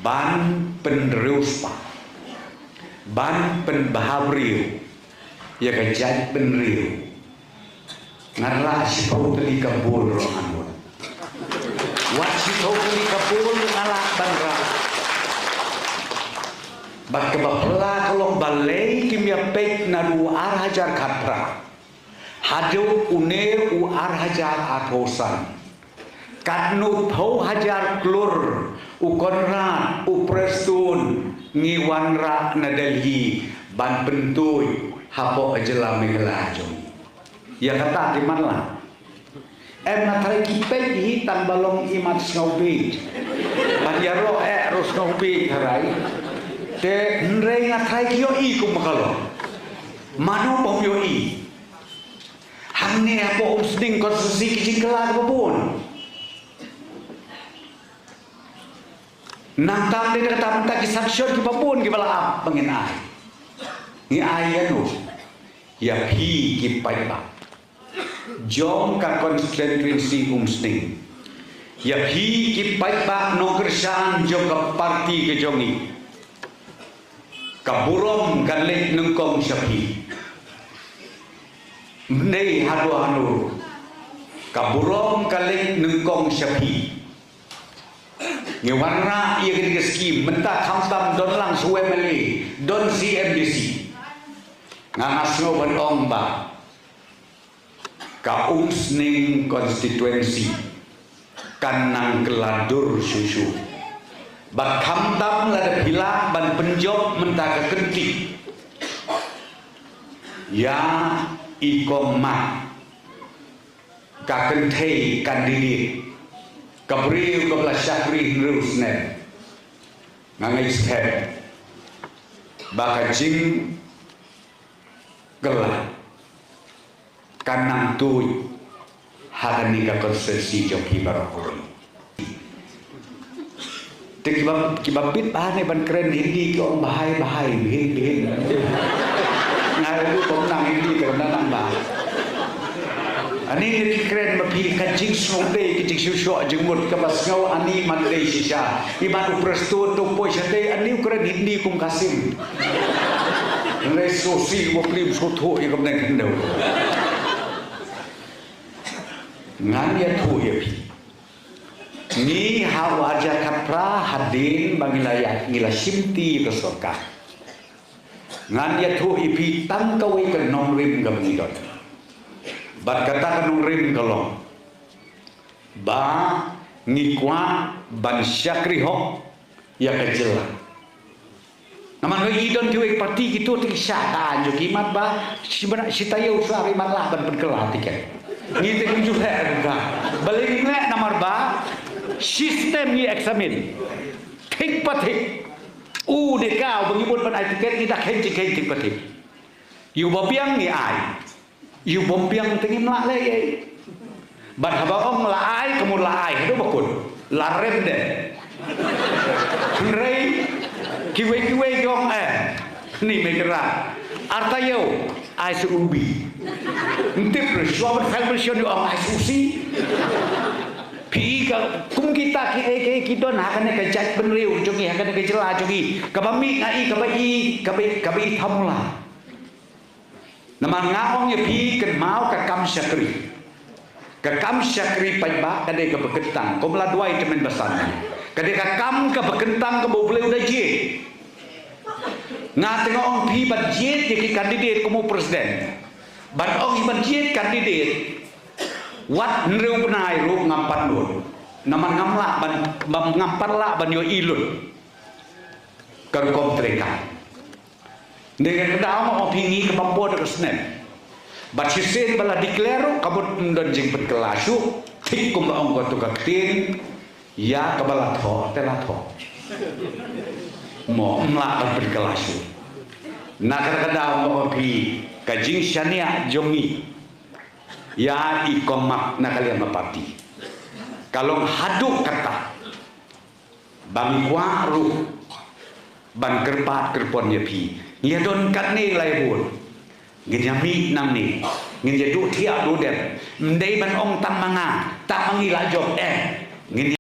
ban penreus pa ban penbahabriu ya kajat penriu ngarla si totally kabul rohanun wat si totally kabul ngalak banra bak kebapla kalau balai kimia pek naru arhajar katra hadu une u arhajar atosan kadnu thau hajar klur u konrad u prestun ngiwanra na Delhi ban pentuy hapo ajela megala jong ya kata di mana em na thai kipek hitan balong imat snowbeat ban yaro ros snowbeat harai te nrei na thai kyo i kum makalo manu pom yo i hangne hapo sning konstitusi kijing kelar babon nang tam de kata mentaki saksyon ki babon ki bala pengin ai ni ai anu ya phi ki pai ba jong ka konstituensi sning ya phi ki pai ba no kersan jong ka parti ke jongi kaburom galek nengkong syapi nei hadu anu kaburom galek nengkong syapi ngewarna ia kena skim mentah khamtam don lang suwe meli don CMDC nganasno bandong ba ka sning konstituensi kanang keladur susu bat khamtam lada pilak ban penjob mentah kekenti ya ikomat ka kentei kandidat kabri kabla syakri nurusne ngangai step baka jing gelah kanang tuy hadani ka konstitusi joki barakuri te kibabit bahane ban keren hindi ko bahai bihin ngai lu kom nang hindi ka nang ba ani ni keren mapi kajing snode kijing susho jengmut kabasngau ani mandei sisa iban presto to poi sate ani keren hindi kum kasim resosi wo plim sotho i kam nang kendau ngan ya thu ya pi ni hawaja kapra hadin bangilaya ngila simti ke sorka ngan ya thu ipi tangkawe ke nomrim gamidot bat kata kanung rim kalong ba ngikwa ban syakri ho ya kejela naman ko idon kiwe parti gitu tik syata jo kimat ba sitayo sari malah ban perkelati kan ngite kunju herga balik ne namar ba sistem ni eksamen tik patik u de kau bangibon ban etiket kita kenci patik yu bopiang ni ai yu bompiang tingin la le bat haba ong la ai kamu la ai do bakun la rende rei kiwe gong ni megera artayo ai su ubi ntip suabat felsion ong ai susi pi ka kum kita ki don hakane ka jat benriu jogi hakane ka jela jogi kabami ngai kabai thamula naman ngaong ya pi ken mau ka kam syakri pai ba kade ka bekentang ko mela duai temen basan kade ka kam ka bekentang ka boble udah je nga tengok ong pi bat je ki kandidat ko mo presiden bat ong iban je kandidat wat nreu benai ru ngampat nur naman ngamla ban ngampar la ban yo ilun kan kontreka dengan kedau mau opini ke mampu ada kesenen bat sisen bala declare kabut dan jing perkelasu tik kum ong ko tukaktin ya kabala tho tela tho mo mla perkelasu na kedau mau opi kajing syania jongi ya ikomak na kalian mapati kalau haduk kata bang kwaru ban kerpat kerpon ya pi ya don kat ni lai bun ngin yami nam ni ngin ya du thia du dem ndei ban ong tam manga ta mangi la job ngin